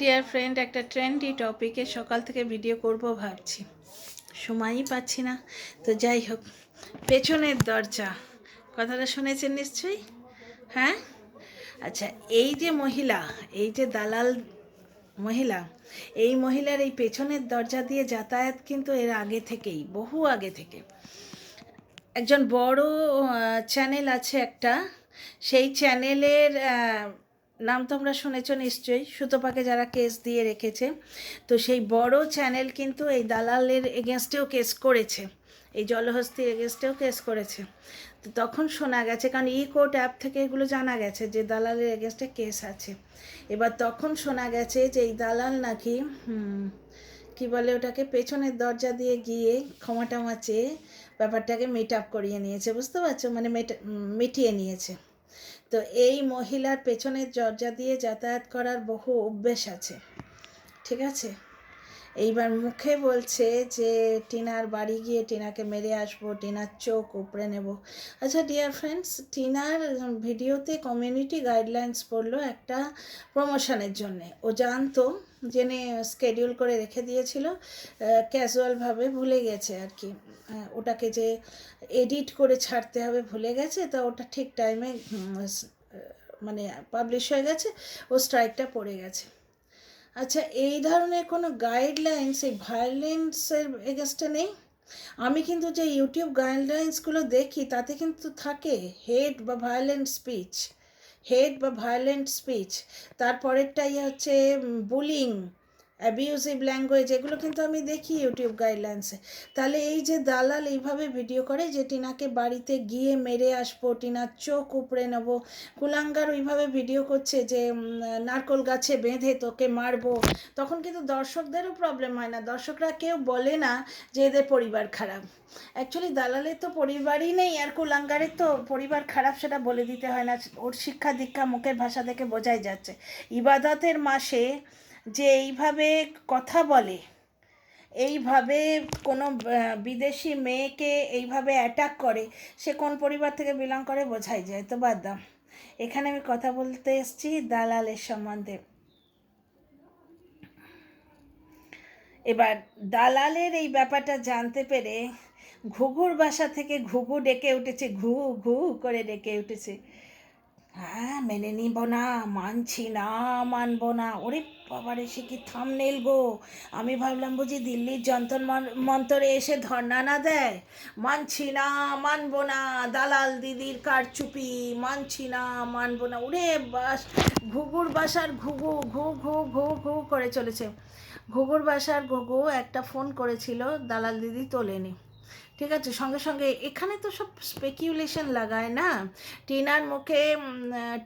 Dear friend, একটা trendy টপিকে সকাল থেকে ভিডিও করব ভাবছি, সময়ই পাচ্ছি না। তো যাই হোক, পেছনের দরজা কথাটা শুনেছেন নিশ্চয়ই। হ্যাঁ, আচ্ছা, এই যে মহিলা, এই যে দালাল মহিলা, এই মহিলার এই পেছনের দরজা দিয়ে যাতায়াত কিন্তু এর আগে থেকেই, বহু আগে থেকে। একজন বড় চ্যানেল আছে একটা, সেই চ্যানেলের নাম তোমরা শুনেছ নিশ্চয়ই, সুতপাকে যারা কেস দিয়ে রেখেছে। তো সেই বড় চ্যানেল কিন্তু এই দালালের এগেনস্টেও কেস করেছে, এই জলহস্তির এগেনস্টেও কেস করেছে। তো তখন শোনা গেছে, কারণ ই কোর্ট অ্যাপ থেকে এগুলো জানা গেছে যে দালালের এগেনস্টে কেস আছে। এবার তখন শোনা গেছে যে এই দালাল নাকি কি বলে ওটাকে, পেছনের দরজা দিয়ে গিয়ে ক্ষমা টমা চেয়ে ব্যাপারটাকে মিট আপ করিয়ে নিয়েছে, বুঝতে পারছো, মানে মিটিয়ে নিয়েছে। তো এই মহিলার পেছনের দরজা দিয়ে যাতায়াত করার বহু অভ্যেস আছে, ঠিক আছে। এইবার মুখে বলছে যে টিনার বাড়ি গিয়ে টিনাকে মেরে আসবো, টিনার চোখ উপড়ে নেব। আচ্ছা ডিয়ার ফ্রেন্ডস, টিনার ভিডিওতে কমিউনিটি গাইডলাইন্স পড়লো একটা প্রমোশনের জন্যে। ও জানতো, জেনে স্কেডিউল করে রেখে দিয়েছিল, ক্যাজুয়ালভাবে ভুলে গেছে আর কি। ওটাকে যে এডিট করে ছাড়তে হবে ভুলে গেছে, তো ওটা ঠিক টাইমে মানে পাবলিশ হয়ে গেছে, ও স্ট্রাইকটা পড়ে গেছে। আচ্ছা, এই ধরনের কোনো গাইডলাইন্স এই ভায়োলেন্সের এগেনস্টে নেই। আমি কিন্তু যে ইউটিউব গাইডলাইন্সগুলো দেখি তাতে কিন্তু থাকে হেট বা ভায়োলেন্ট স্পিচ, হেট বা ভায়োলেন্ট স্পিচ। তারপরেরটাই হচ্ছে বুলিং, অ্যাবিউজিভ ল্যাঙ্গুয়েজ, এগুলো কিন্তু আমি দেখি ইউটিউব গাইডলাইন্সে। তাহলে এই যে দালাল এইভাবে ভিডিও করে যে টিনাকে বাড়িতে গিয়ে মেরে আসবো, টিনার চোখ উপড়ে নেবো, কুলাঙ্গার ওইভাবে ভিডিও করছে যে নারকোল গাছে বেঁধে তোকে মারবো, তখন কিন্তু দর্শকদেরও প্রবলেম হয় না। দর্শকরা কেউ বলে না যে এদের পরিবার খারাপ। অ্যাকচুয়ালি দালালের তো পরিবারই নেই, আর কুলাঙ্গারের তো পরিবার খারাপ সেটা বলে দিতে হয় না, ওর শিক্ষা দীক্ষা মুখের ভাষা থেকে বোঝাই যাচ্ছে। ইবাদতের মাসে যে এইভাবে কথা বলে, এইভাবে কোনো বিদেশি মেয়েকে এইভাবে অ্যাটাক করে, সে কোন পরিবার থেকে বিলং করে বোঝাই যায়। তো বাদ দাও, এখানে আমি কথা বলতে এসেছি দালালের সম্বন্ধে। এবার দালালের এই ব্যাপারটা জানতে পেরে ঘুঘুর বাসা থেকে ঘুঘু ডেকে উঠেছে, ঘু ঘু করে ডেকে উঠেছে। হ্যাঁ, মেনে নিব না, মানছি না, মানবো না। ওরে বাবারে, সে কি থামনেল গো! আমি ভাবলাম বুঝি দিল্লির যন্তর মন্তরে এসে ধর্ণা না দেয়, মানছি না, মানবো না, দালাল দিদির কারচুপি, মানছি না, মানবো না। ওরে বাস, ঘুঘুর বাসার ঘুঘু ঘু ঘু ঘু ঘু করে চলেছে। ঘুঘুর বাসার ঘুঘু একটা ফোন করেছিল, দালাল দিদি তোলেনি, ঠিক আছে। সঙ্গে সঙ্গে এখানে তো সব স্পেকিউলেশন লাগায় না। টিনার মুখে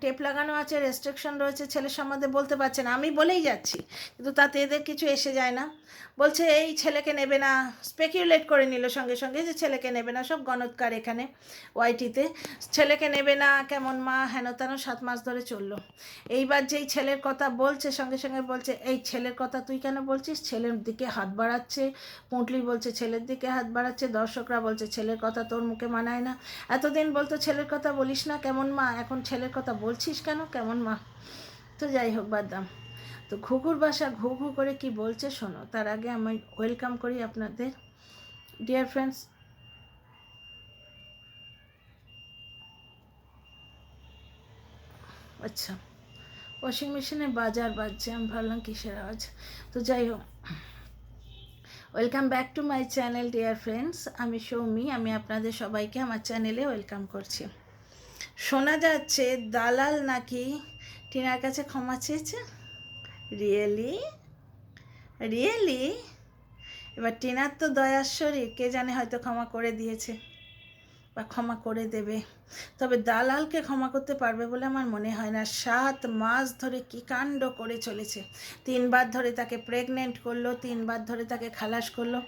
টেপ লাগানো আছে, রেস্ট্রিকশন রয়েছে, ছেলের সম্বন্ধে বলতে পারছে না, আমি বলেই যাচ্ছি, কিন্তু তাতে এদের কিছু এসে যায় না। বলছে এই ছেলেকে নেবে না, স্পেকিউলেট করে নিল সঙ্গে সঙ্গে যে ছেলেকে নেবে না, সব গণৎকার এখানে ওয়াইটিতে। ছেলেকে নেবে না, কেমন মা, হেন তেন, 7 মাস ধরে চললো। এইবার যেই ছেলের কথা বলছে সঙ্গে সঙ্গে বলছে এই ছেলের কথা তুই কেন বলছিস, ছেলের দিকে হাত বাড়াচ্ছে। পুঁটলি বলছে ছেলের দিকে হাত বাড়াচ্ছে, দর্শকরা বলছে ছেলের কথা তোর মুখে মানায় না, এতদিন বলতো ছেলের কথা বলিস না, কেমন মা, এখন ছেলের কথা বলছিস কেন, কেমন মা। তো যাই হোক, বাদ দাম। তো ঘুঘুর বাসা ঘু ঘু করে কি বলছে শোনো, তার আগে আমি ওয়েলকাম করি আপনাদের ডিয়ার ফ্রেন্ডস। আচ্ছা, ওয়াশিং মেশিনে বাজার বাজছে, আমি ভাবলাম কিসের আওয়াজ। তো যাই হোক, welcome back to my channel dear friends, আমি সৌমি, আমি আপনাদের সবাইকে আমার চ্যানেলে ওয়েলকাম করছি। শোনা যাচ্ছে দালাল নাকি টিনার কাছে ক্ষমা চেয়েছে। Really, really? এবার টিনার তো দয়ার শরীর, কে জানে হয়তো ক্ষমা করে দিয়েছে বা ক্ষমা করে দেবে, তবে দালালকে ক্ষমা করতে পারবে বলে আমার মনে হয় না। 7 মাস ধরে কী কাণ্ড করে চলেছে, 3বার ধরে তাকে প্রেগনেন্ট করলো, 3বার ধরে তাকে খালাস করলো।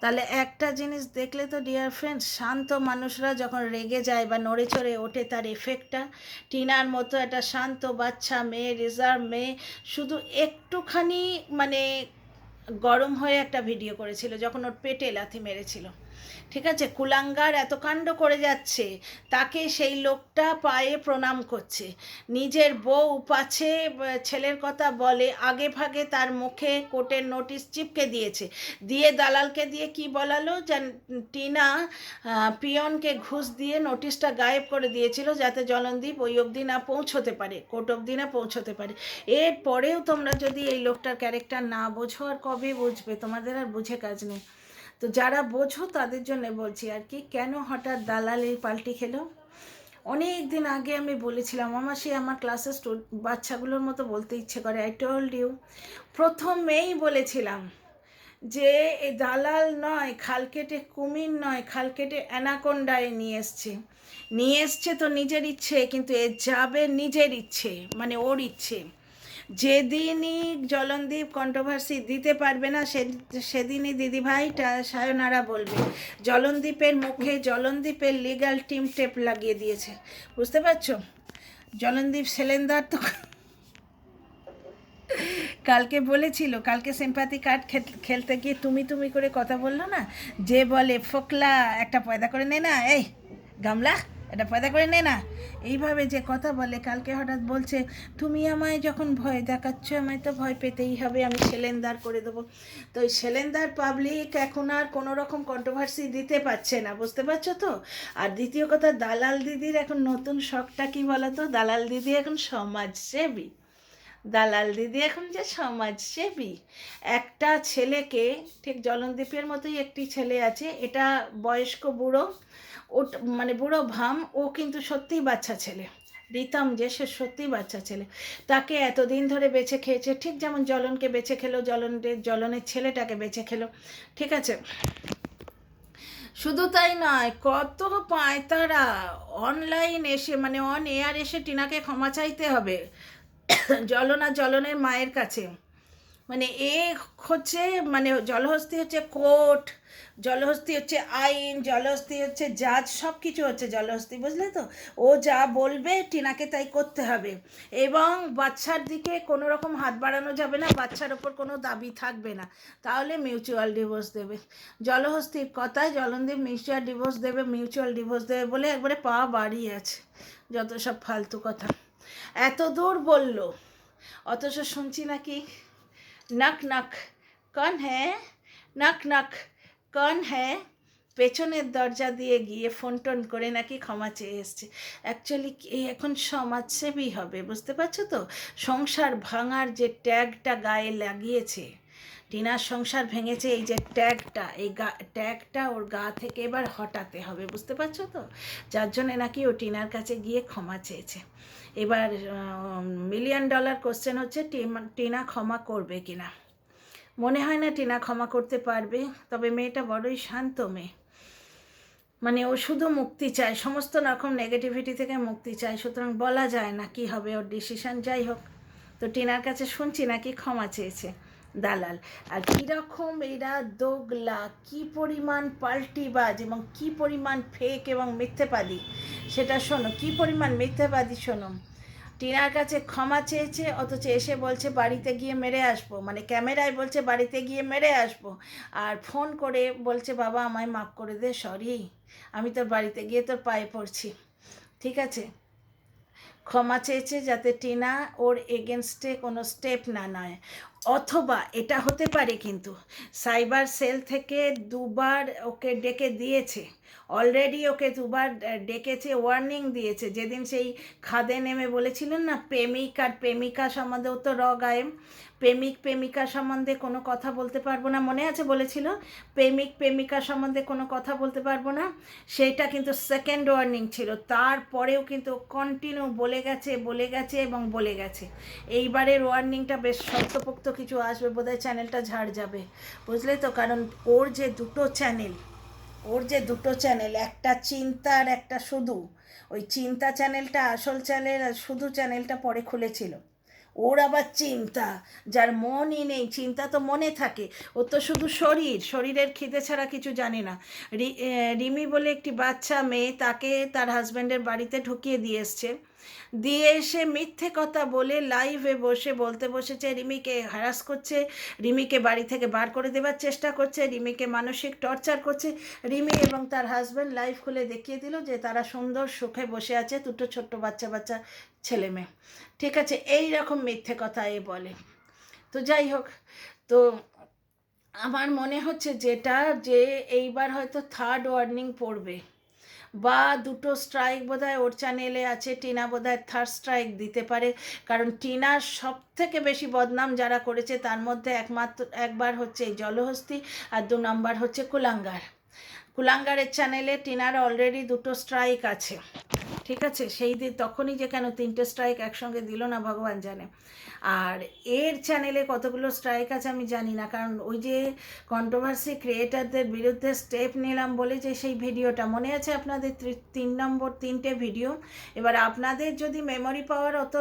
তাহলে একটা জিনিস দেখলে তো ডিয়ার ফ্রেন্ডস, শান্ত মানুষরা যখন রেগে যায় বা নড়ে চড়ে ওঠে, তার এফেক্টটা টিনার মতো একটা শান্ত বাচ্চা মেয়ে, রিজার্ভ মেয়ে, শুধু একটুখানি মানে গরম হয়ে একটা ভিডিও করেছিল যখন ওর পেটে লাথি মেরেছিল, ঠিক আছে, কুলাঙ্গার এত কাণ্ড করে যাচ্ছে, তাকে সেই লোকটা পায়ে প্রণাম করছে। নিজের বউ পাছে ছেলের কথা বলে, আগে ভাগে তার মুখে কোর্টের নোটিশ চিপকে দিয়েছে, দিয়ে দালালকে দিয়ে কি বলালো যে টিনা পিয়নকে ঘুষ দিয়ে নোটিশটা গায়েব করে দিয়েছিল, যাতে জলনদীপ ওই অবধি না পৌঁছতে পারে, কোর্ট অবধি না পৌঁছতে পারে। এর পরেও তোমরা যদি এই লোকটার ক্যারেক্টার না বোঝো, আর কবে বুঝবে? তোমাদের আর বুঝে কাজ নেই। তো যারা বোঝো তাদের জন্য বলছি আর কি, কেন হঠাৎ দালালের পাল্টি খেলো? অনেক দিন আগে আমি বলেছিলাম, আমার ক্লাসের বাচ্চাগুলোর মতো বলতে ইচ্ছে করে, আই টোল্ড ইউ, প্রথমেই বলেছিলাম যে এই দালাল নয়, খাল কেটে কুমির নয়, খাল কেটে অ্যানাকোন্ডায় নিয়ে এসছে তো নিজের ইচ্ছে, কিন্তু এ যাবে নিজের ইচ্ছে, মানে ওর ইচ্ছে। যেদিনই জলনদীপ কন্ট্রোভার্সি দিতে পারবে না, সেদিনই দিদিভাইটা সায়নারা বলবে। জলনদীপের মুখে জলনদীপের লিগ্যাল টিম টেপ লাগিয়ে দিয়েছে, বুঝতে পারছো? জলনদীপ সেলেন্দার তো কালকে বলেছিল, কালকে সিম্পাথি কার্ড খেলতে গিয়ে তুমি করে কথা বললো না, যে বলে ফোকলা একটা পয়দা করে নে না, এই গামলা এটা পয়দা করে নে না, এইভাবে যে কথা বলে, কালকে হঠাৎ বলছে তুমি আমায় যখন ভয় দেখাচ্ছ, আমায় তো ভয় পেতেই হবে, আমি সেলেন্দার করে দেবো। তো ওই সেলেন্দার পাবলিক এখন আর কোনো রকম কন্ট্রোভার্সি দিতে পারছে না, বুঝতে পারছো তো? আর দ্বিতীয় কথা, দালাল দিদির এখন নতুন শখটা কী বলো তো? দালাল দিদি এখন সমাজসেবী। দালাল দিদি এখন যে সমাজসেবী। একটা ছেলেকে, ঠিক জলনদীপের মতোই একটি ছেলে আছে, এটা বয়স্ক বুড়ো, ও মানে বুড়ো ভাম, ও কিন্তু সত্যিই বাচ্চা ছেলে, রিতম যে, সে সত্যিই বাচ্চা ছেলে, তাকে এতদিন ধরে বেছে খেয়েছে, ঠিক যেমন জলনকে বেছে খেলো, জলনের ছেলেটাকে বেছে খেলো, ঠিক আছে? শুধু তাই নয়, কত পায়তারা অনলাইন এসে, মানে অন এয়ার এসে টিনাকে ক্ষমা চাইতে হবে জলনের মায়ের কাছে। মানে এ হচ্ছে, মানে জলহস্তি হচ্ছে কোর্ট, জলহস্তি হচ্ছে আইন, জলহস্তি হচ্ছে জাজ, সব কিছু হচ্ছে জলহস্তি, বুঝলে তো? ও যা বলবে টিনাকে তাই করতে হবে, এবং বাচ্চার দিকে কোনো রকম হাত বাড়ানো যাবে না, বাচ্চার ওপর কোনো দাবি থাকবে না, তাহলে মিউচুয়াল ডিভোর্স দেবে। জলহস্তির কথায় জলনদীপ মিউচুয়াল ডিভোর্স দেবে বলে একবারে পা বাড়িয়ে আছে, যত সব ফালতু কথা এত দূর বললো, অথচ শুনছি নাকি নক নক কন হ্যাঁ, নক নক কন হ্যাঁ, পেছনের দরজা দিয়ে গিয়ে ফোন টোন করে নাকি ক্ষমা চেয়ে এসছে। অ্যাকচুয়ালি এই এখন সমাজসেবী হবে, বুঝতে পারছো তো? সংসার ভাঙার যে ট্যাগটা গায়ে লাগিয়েছে, টিনার সংসার ভেঙেছে, এই যে ট্যাগটা, এই ট্যাগটা ওর গা থেকে এবার হটাতে হবে, বুঝতে পারছো তো? যার জন্যে নাকি ও টিনার কাছে গিয়ে ক্ষমা চেয়েছে। এবার $1,000,000 কোশ্চেন হচ্ছে, টিনা ক্ষমা করবে কিনা। মনে হয় না টিনা ক্ষমা করতে পারবে, তবে মেয়েটা বড়ই শান্ত মেয়ে, মানে ও শুধু মুক্তি চায়, সমস্ত রকম নেগেটিভিটি থেকে মুক্তি চায়, সুতরাং বলা যায় না কি হবে ওর ডিসিশন। যাই হোক, তো টিনার কাছে শুনছি নাকি ক্ষমা চেয়েছে দালাল। আর কীরকম এরা দোগলা, কী পরিমাণ পাল্টিবাজ এবং কী পরিমাণ ফেক এবং মিথ্যেবাদী, সেটা শোনো, কী পরিমাণ মিথ্যেবাদী শোনো। টিনার কাছে ক্ষমা চেয়েছে, অথচ এসে বলছে বাড়িতে গিয়ে মেরে আসবো, মানে ক্যামেরায় বলছে বাড়িতে গিয়ে মেরে আসবো, আর ফোন করে বলছে বাবা আমায় মাফ করে দে, সরি, আমি তোর বাড়িতে গিয়ে তোর পায়ে পড়ছি, ঠিক আছে? ক্ষমা চেয়েছে যাতে টিনা ওর এগেনস্টে কোনো স্টেপ না নেয়। অথবা এটা হতে পারে, কিন্তু সাইবার সেল থেকে 2বার ওকে ডেকে দিয়েছে, অলরেডি ওকে 2বার ডেকেছে, ওয়ার্নিং দিয়েছে। যেদিন সেই খাদে নেমে বলেছিলেন না প্রেমিক আর প্রেমিকা সম্বন্ধে, ও তো গায়ে প্রেমিকা সম্বন্ধে কোনো কথা বলতে পারবো না, মনে আছে বলেছিল প্রেমিকা সম্বন্ধে কোনো কথা বলতে পারবো না, সেইটা কিন্তু সেকেন্ড ওয়ার্নিং ছিল। তারপরেও কিন্তু কন্টিনিউ বলে গেছে এবং বলে গেছে। এইবারের ওয়ার্নিংটা বেশ শক্তপোক্ত কিছু আসবে, বোধহয় চ্যানেলটা ঝাড় যাবে, বুঝলে তো? কারণ ওর যে দুটো চ্যানেল, একটা চিন্তা আর একটা শুধু, ওই চিন্তা চ্যানেলটা আসল চ্যানেল, আর শুধু চ্যানেলটা পরে খুলেছিল। ওর আবার চিন্তা, যার মনই নেই, চিন্তা তো মনে থাকে, ও তো শুধু শরীরের খিদে ছাড়া কিছু জানে না। রিমি বলে একটি বাচ্চা মেয়ে, তাকে তার হাজব্যান্ডের বাড়িতে ঢুকিয়ে দিয়ে এসছে, দিয়ে এসে মিথ্যে কথা বলে লাইভে বসে বলতে বসেছে রিমিকে হ্যারাস করছে, রিমিকে বাড়ি থেকে বার করে দেওয়ার চেষ্টা করছে, রিমিকে মানসিক টর্চার করছে। রিমি এবং তার হাজব্যান্ড লাইভ খুলে দেখিয়ে দিল যে তারা সুন্দর সুখে বসে আছে, দুটো ছোট্ট বাচ্চা বাচ্চা ছেলে মেয়ে। ঠিক আছে, এই রকম মিথ্যে কথা এ বলে। তো যাই হোক, তো আমার মনে হচ্ছে যে এইবার হয়তো থার্ড ওয়ার্নিং পড়বে, বা দুটো স্ট্রাইক বোধহয় ওর চ্যানেলে আছে, টিনা বোধহয় থার্ড স্ট্রাইক দিতে পারে। কারণ টিনার সব থেকে বেশি বদনাম যারা করেছে তার মধ্যে একবার হচ্ছে এই জলহস্তি, আর 2 নম্বর হচ্ছে কুলাঙ্গারের চ্যানেলে টিনার অলরেডি 2টো স্ট্রাইক আছে। ঠিক আছে, সেই দিন তখনই যে কেন 3টে স্ট্রাইক একসঙ্গে দিল না ভগবান জানে। আর এর চ্যানেলে কতগুলো স্ট্রাইক আছে আমি জানি না, কারণ ওই যে কন্ট্রোভার্সি ক্রিয়েটারদের বিরুদ্ধে স্টেপ নিলাম বলে যে সেই ভিডিওটা মনে আছে আপনাদের, 3টে ভিডিও। এবার আপনাদের যদি মেমোরি পাওয়ার অত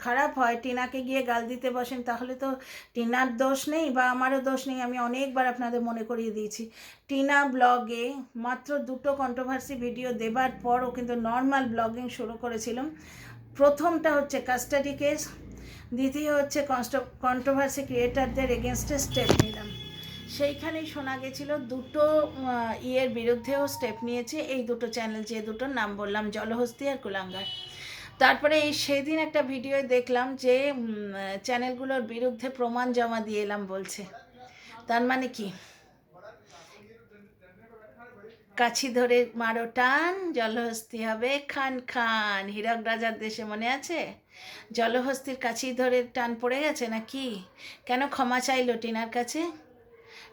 খারাপ হয়, টিনাকে গিয়ে গাল দিতে বসেন, তাহলে তো টিনার দোষ নেই বা আমারও দোষ নেই। আমি অনেকবার আপনাদের মনে করিয়ে দিয়েছি, টিনা ব্লগে মাত্র 2টো কন্ট্রোভার্সি ভিডিও দেবার পরও কিন্তু নর্মাল ব্লগিং শুরু করেছিলাম। প্রথমটা হচ্ছে কাস্টাডি কেস, দ্বিতীয় হচ্ছে কন্ট্রোভার্সি ক্রিয়েটারদের এগেনস্টে স্টেপ নিলাম। সেইখানেই শোনা গেছিল 2টো ইয়ের বিরুদ্ধেও স্টেপ নিয়েছে এই 2টো চ্যানেল, যে 2টোর নাম বললাম, জলহস্তি আর কুলাঙ্গার। তারপরে এই সেদিন একটা ভিডিও দেখলাম যে চ্যানেলগুলোর বিরুদ্ধে প্রমাণ জমা দিয়ে এলাম বলছে। তার মানে কি, কাছি ধরে মারো টান, জলহস্তি হবে খান খান। হীরক রাজার দেশে মনে আছে? জলহস্তির কাছি ধরে টান পড়ে গেছে নাকি? কেন ক্ষমা চাইলো টিনার কাছে?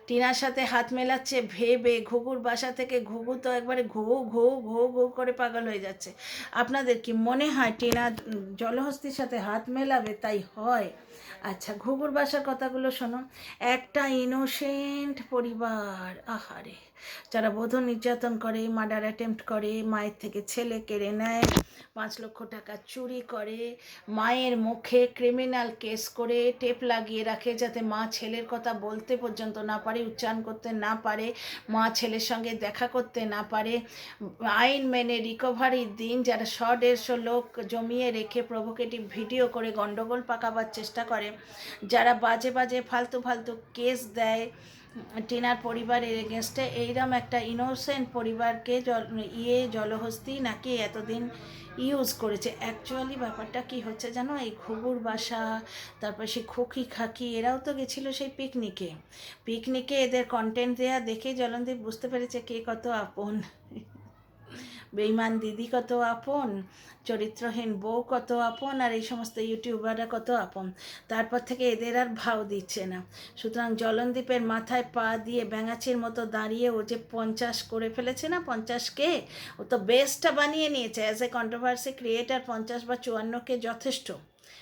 টিনার সাথে হাত মেলাচ্ছে ভেবে ঘুঘুর বাসা থেকে ঘুঘু তো একবারে ঘু ঘু ঘু ঘু করে পাগল হয়ে যাচ্ছে। আপনাদের কি মনে হয় টিনা জলহস্তির সাথে হাত মেলাবে? তাই হয়? আচ্ছা, ঘুঘুর বাসার কথাগুলো শোনো। একটা ইনোসেন্ট পরিবার, আহারে, যারা বধূ নির্যাতন করে, মার্ডার অ্যাটেম্প্ট করে, মায়ের থেকে ছেলে কেড়ে নেয়, 5 লক্ষ টাকা চুরি করে, মায়ের মুখে ক্রিমিনাল কেস করে টেপ লাগিয়ে রাখে যাতে মা ছেলের কথা বলতে পর্যন্ত না পারে, উচ্চারণ করতে না পারে, মা ছেলের সঙ্গে দেখা করতে না পারে, আইন মেনে রিকভারির দিন যারা 100-150 লোক জমিয়ে রেখে প্রভোকেটিভ ভিডিও করে গণ্ডগোল পাকাবার চেষ্টা করে, যারা বাজে বাজে ফালতু ফালতু কেস দেয় টিনার পরিবারের এগেনস্টে, এইরকম একটা ইনোসেন্ট পরিবারকে জলহস্তি নাকি এতদিন ইউজ করেছে। অ্যাকচুয়ালি ব্যাপারটা কি হচ্ছে জানো, এই ঘুঘুর বাসা, তারপর সেই খুকি খাকি, এরাও তো গেছিলো সেই পিকনিকে এদের কন্টেন্ট দেয়া দেখে জলনদীপ বুঝতে পেরেছে কে কত আপন, বেঈমান দিদি কত আপন, চরিত্রহীন বউ কত আপন, আর এই সমস্ত ইউটিউবাররা কত আপন। তারপর থেকে এদের আর ভাও দিচ্ছে না। সুতরাং জলনদীপের মাথায় পা দিয়ে ব্যাঙাচির মতো দাঁড়িয়ে ও যে 50 করে ফেলেছে না, 50K, ও তো বেস্টটা বানিয়ে নিয়েছে। অ্যাজ এ কন্ট্রোভার্সি ক্রিয়েটার 50 বা 54K যথেষ্ট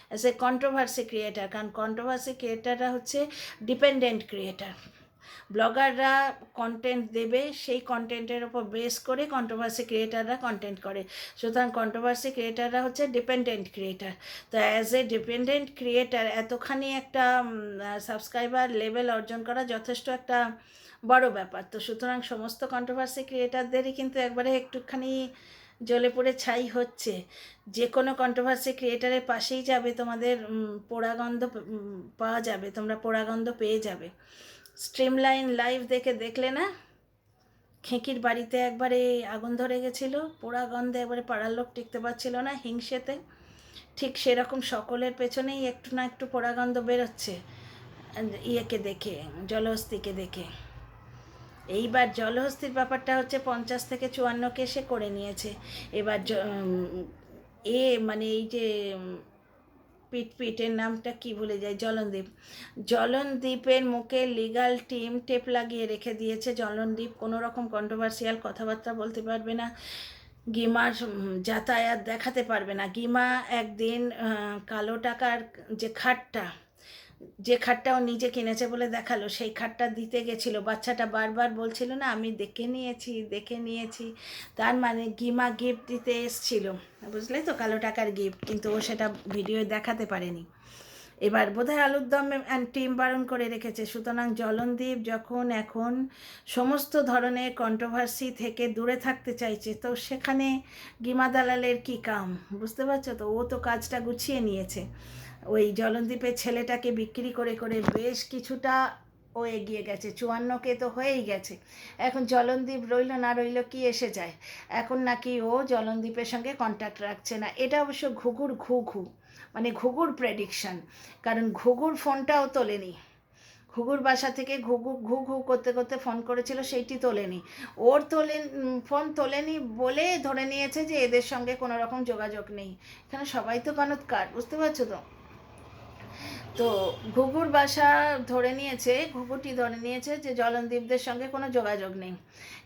অ্যাজ এ কন্ট্রোভার্সি ক্রিয়েটার। কারণ কন্ট্রোভার্সি ক্রিয়েটাররা হচ্ছে ডিপেন্ডেন্ট ক্রিয়েটার। ব্লগাররা কন্টেন্ট দেবে, সেই কন্টেন্টের ওপর বেস করে কন্ট্রোভার্সি ক্রিয়েটাররা কন্টেন্ট করে। সুতরাং কন্ট্রোভার্সি ক্রিয়েটাররা হচ্ছে ডিপেন্ডেন্ট ক্রিয়েটার। তো অ্যাজ এ ডিপেন্ডেন্ট ক্রিয়েটার এতখানি একটা সাবস্ক্রাইবার লেভেল অর্জন করা যথেষ্ট একটা বড় ব্যাপার। তো সুতরাং সমস্ত কন্ট্রোভার্সি ক্রিয়েটারদেরই কিন্তু একবারে একটুখানি জ্বলে পড়ে ছাই হচ্ছে। যে কোনো কন্ট্রোভার্সি ক্রিয়েটারের পাশেই যাবে, তোমাদের পোড়াগন্ধ পাওয়া যাবে, তোমরা পোড়াগন্ধ পেয়ে যাবে। স্ট্রিমলাইন লাইভ দেখলে না, খেঁকির বাড়িতে একবারে আগুন ধরে গেছিলো, পোড়া গন্ধে একবারে পাড়ার লোক টিকতে পারছিল না হিংসেতে। ঠিক সেরকম সকলের পেছনেই একটু না একটু পোড়া গন্ধ বেরোচ্ছে ইয়েকে দেখে, জলহস্তিকে দেখে। এইবার জলহস্তির ব্যাপারটা হচ্ছে 50 থেকে 54K সে করে নিয়েছে। এবার মানে এই যে পিটের নামটা কি ভুলে যায়, জলনদীপের মুখে লিগাল টিম টেপ লাগিয়ে রেখে দিয়েছে। জলনদীপ কোনো রকম কন্ট্রোভার্সিয়াল কথাবার্তা বলতে পারবে না, গিমার যাতায়াত দেখাতে পারবে না। গিমা একদিন কালো টাকার যে খাটটা ও নিজে কিনেছে বলে দেখালো, সেই খাটটা দিতে গেছিলো। বাচ্চাটা বারবার বলছিল না আমি দেখে নিয়েছি, তার মানে গিমা গিফট দিতে এসছিল, বুঝলে তো, কালো টাকার গিফট, কিন্তু ও সেটা ভিডিও দেখাতে পারেনি। এবার বোধহয় আলুর দম টিম বারণ করে রেখেছে, সুতরাং জলনদীপ যখন এখন সমস্ত ধরনের কন্ট্রোভার্সি থেকে দূরে থাকতে চাইছে, তো সেখানে গিমা দালালের কী কাম, বুঝতে পারছো তো? ও তো কাজটা গুছিয়ে নিয়েছে, ওই জলনদীপের ছেলেটাকে বিক্রি করে করে বেশ কিছুটা ও এগিয়ে গেছে, 54কে তো হয়েই গেছে। এখন জলনদীপ রইল না রইল কি এসে যায়, এখন নাকি ও জলনদীপের সঙ্গে কন্ট্যাক্ট রাখছে না। এটা অবশ্য ঘুঘুর মানে ঘুঘুর প্রেডিকশান, কারণ ঘুঘুর ফোনটাও তোলেনি, ঘুঘুর বাসা থেকে ঘু ঘু করতে করতে ফোন করেছিল, সেইটি তোলেনি। ওর ফোন তোলেনি বলে ধরে নিয়েছে যে এদের সঙ্গে কোনো রকম যোগাযোগ নেই। এখানে সবাই তো গণৎকার, বুঝতে পারছো তো? তো ঘুঘুর বাসা ঘুঘুটি ধরে নিয়েছে যে জলনদীপদের সঙ্গে কোনো যোগাযোগ নেই।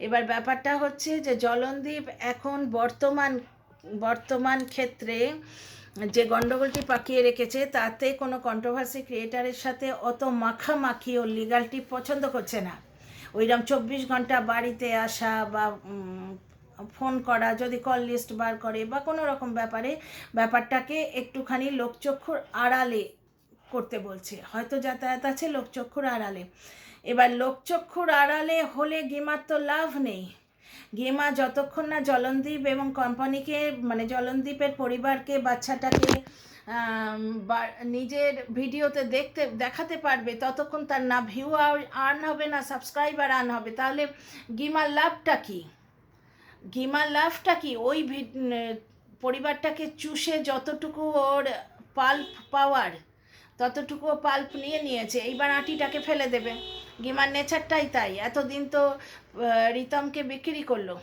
এবার ব্যাপারটা হচ্ছে যে জলনদীপ এখন বর্তমান ক্ষেত্রে যে গণ্ডগোলটি পাকিয়ে রেখেছে, তাতে কোনো কন্ট্রোভার্সি ক্রিয়েটারের সাথে অত মাখামাখি ও লিগালটি পছন্দ করছে না। ওইরকম 24 ঘন্টা বাড়িতে আসা বা ফোন করা, যদি কল লিস্ট বার করে বা কোনো রকম ব্যাপারটাকে একটুখানি লোকচক্ষুর আড়ালে করতে বলছে। হয়তো যাতায়াত আছে লোকচক্ষুর আড়ালে। এবার লোকচক্ষুর আড়ালে হলে গিমার তো লাভ নেই। গিমা যতক্ষণ না জলনদীপ এবং কোম্পানিকে, মানে জলনদীপের পরিবারকে, বাচ্চাটাকে নিজের ভিডিওতে দেখাতে পারবে, ততক্ষণ তার না ভিউ আর্ন হবে, না সাবস্ক্রাইবার আর্ন হবে। তাহলে গিমার লাভটা কি? ওই পরিবারটাকে চুষে যতটুকু ওর পাওয়ার, ততটুকু পাল্প নিয়েছে, এইবার আঁটিটাকে ফেলে দেবে। গিমার নেচারটাই তাই। এতদিন তো রিতমকে বিক্রি করলো,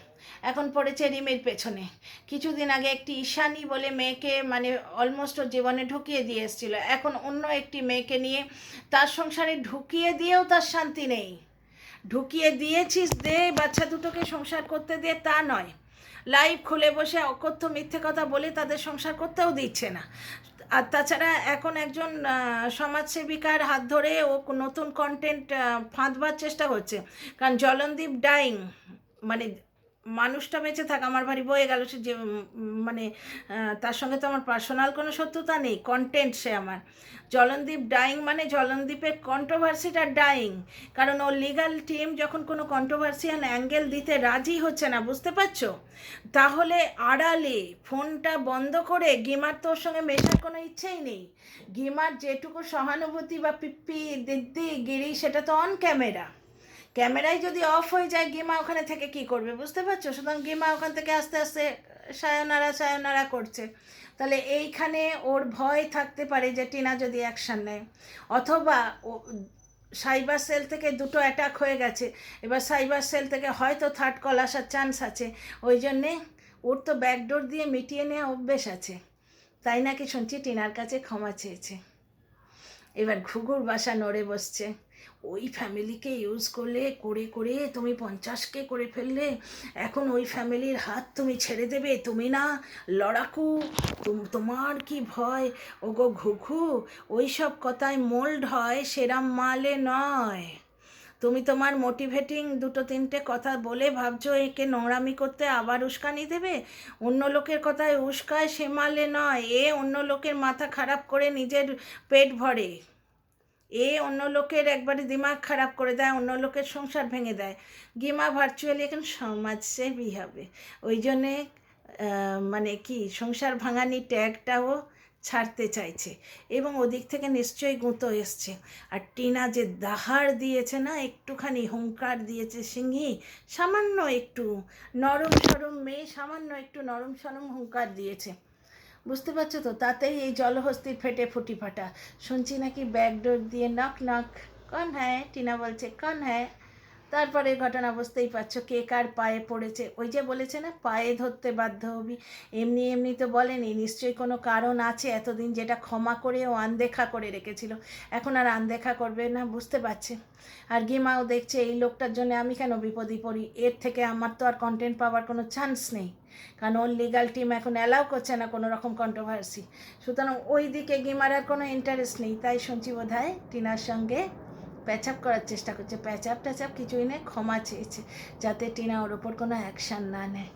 এখন পড়েছে রিমির পেছনে। কিছুদিন আগে একটি ঈশানী বলে মেয়েকে মানে অলমোস্ট ওর জীবনে ঢুকিয়ে দিয়ে এসেছিলো, এখন অন্য একটি মেয়েকে নিয়ে তার সংসারে ঢুকিয়ে দিয়েও তার শান্তি নেই। ঢুকিয়ে দিয়েছিস দে, বাচ্চা দুটোকে সংসার করতে দে, তা নয়, লাইভ খুলে বসে অকথ্য মিথ্যে কথা বলে তাদের সংসার করতেও দিচ্ছে না। আর তাছাড়া এখন একজন সমাজসেবিকার হাত ধরে ও নতুন কন্টেন্ট ফাঁদবার চেষ্টা করছে, কারণ জলনদীপ ডাইং, মানে মানুষটা বেঁচে থাক আমার ভারী বয়ে গেল, সে যে মানে তার সঙ্গে তো আমার পার্সোনাল কোনো শত্রুতা নেই, কন্টেন্ট সে আমার। জলনদীপ ডাইং মানে জলনদীপের কন্ট্রোভার্সিটা ডাইং, কারণ ওর লিগাল টিম যখন কোনো কন্ট্রোভার্সিয়াল অ্যাঙ্গেল দিতে রাজি হচ্ছে না, বুঝতে পারছো, তাহলে আড়ালে ফোনটা বন্ধ করে, গিমার তোর সঙ্গে মেশার কোনো ইচ্ছেই নেই। গিমার যেটুকু সহানুভূতি বা পিপ্পি দিদি গিরি, সেটা তো অন ক্যামেরায় যদি অফ হয়ে যায়, গিমা ওখানে থেকে কি করবে, বুঝতে পারছো? সুতরাং গিমা ওখান থেকে আস্তে আস্তে সায়নারা করছে। তাহলে এইখানে ওর ভয় থাকতে পারে যে টিনা যদি অ্যাকশান নেয়, অথবা সাইবার সেল থেকে দুটো অ্যাটাক হয়ে গেছে, এবার সাইবার সেল থেকে হয়তো থার্ড কল আসার চান্স আছে, ওই জন্যে ওর তো ব্যাকডোর দিয়ে মিটিয়ে নেওয়া অভ্যেস আছে, তাই নাকি শুনছি টিনার কাছে ক্ষমা চেয়েছে। এবার ঘুঘুর বাসা নড়ে বসছে, ওই ফ্যামিলিকে ইউজ করে তুমি 50কে করে ফেললে, এখন ওই ফ্যামিলির হাত তুমি ছেড়ে দেবে? তুমি না লড়াকু, তোমার কি ভয়? ওগো ঘুঘু, ওই সব কথায় মোল্ড হয়, সেরাম মালে নয়। তুমি তোমার মোটিভেটিং 2-3টে কথা বলে ভাবছো একে নোংরামি করতে আবার উস্কানি দেবে? অন্য লোকের কথায় উস্কায়, সে মালে নয়। এ অন্য লোকের মাথা খারাপ করে নিজের পেট ভরে, অন্য লোকের একবারে দিমাগ খারাপ করে দেয়, অন্য লোকের সংসার ভেঙে দেয়। গিমা ভার্চুয়ালি এখন সমাজসেবী হবে, ওই জন্যে মানে কি সংসার ভাঙানি ট্যাগটাও ছাড়তে চাইছে, এবং ওদিক থেকে নিশ্চয়ই গুঁতো এসছে। আর টিনা যে দাহাড় দিয়েছে না, একটুখানি হুঙ্কার দিয়েছে সিংহি, সামান্য একটু নরম সরম মেয়ে, সামান্য একটু নরম সরম হুঙ্কার দিয়েছে, বুঝতে পারছো তো? তাতেই এই জলহস্তির ফেটে ফুটি ফাটা। শুনছি নাকি ব্যাকডোর দিয়ে নক, কন হ্যায়? টিনা বলছে কন হ্যায়। তারপরে ঘটনা বুঝতেই পারছো কে কার পায়ে পড়েছে। ওই যে বলেছে না, পায়ে ধরতে বাধ্য হবি, এমনি তো বলেনি, নিশ্চয়ই কোনো কারণ আছে এতদিন যেটা ক্ষমা করে ও আনদেখা করে রেখেছিল, এখন আর আনদেখা করবে না, বুঝতে পারছে। আর গিমাও দেখছে এই লোকটার জন্য আমি কেন বিপদে পড়ি, এর থেকে আমার তো আর কন্টেন্ট পাওয়ার কোনো চান্স নেই, কারণ ওর লিগাল টিম এখন অ্যালাউ করছে না কোনো রকম কন্ট্রোভার্সি। সুতরাং ওই দিকে গিমার আর কোনো ইন্টারেস্ট নেই, তাই শুনছি বোধহয় টিনার সঙ্গে প্যাচআপ করার চেষ্টা করছে। প্যাচআপ কিছুই নেই, ক্ষমা চেয়েছে যাতে টিনা ওর ওপর কোনো অ্যাকশান না নেয়।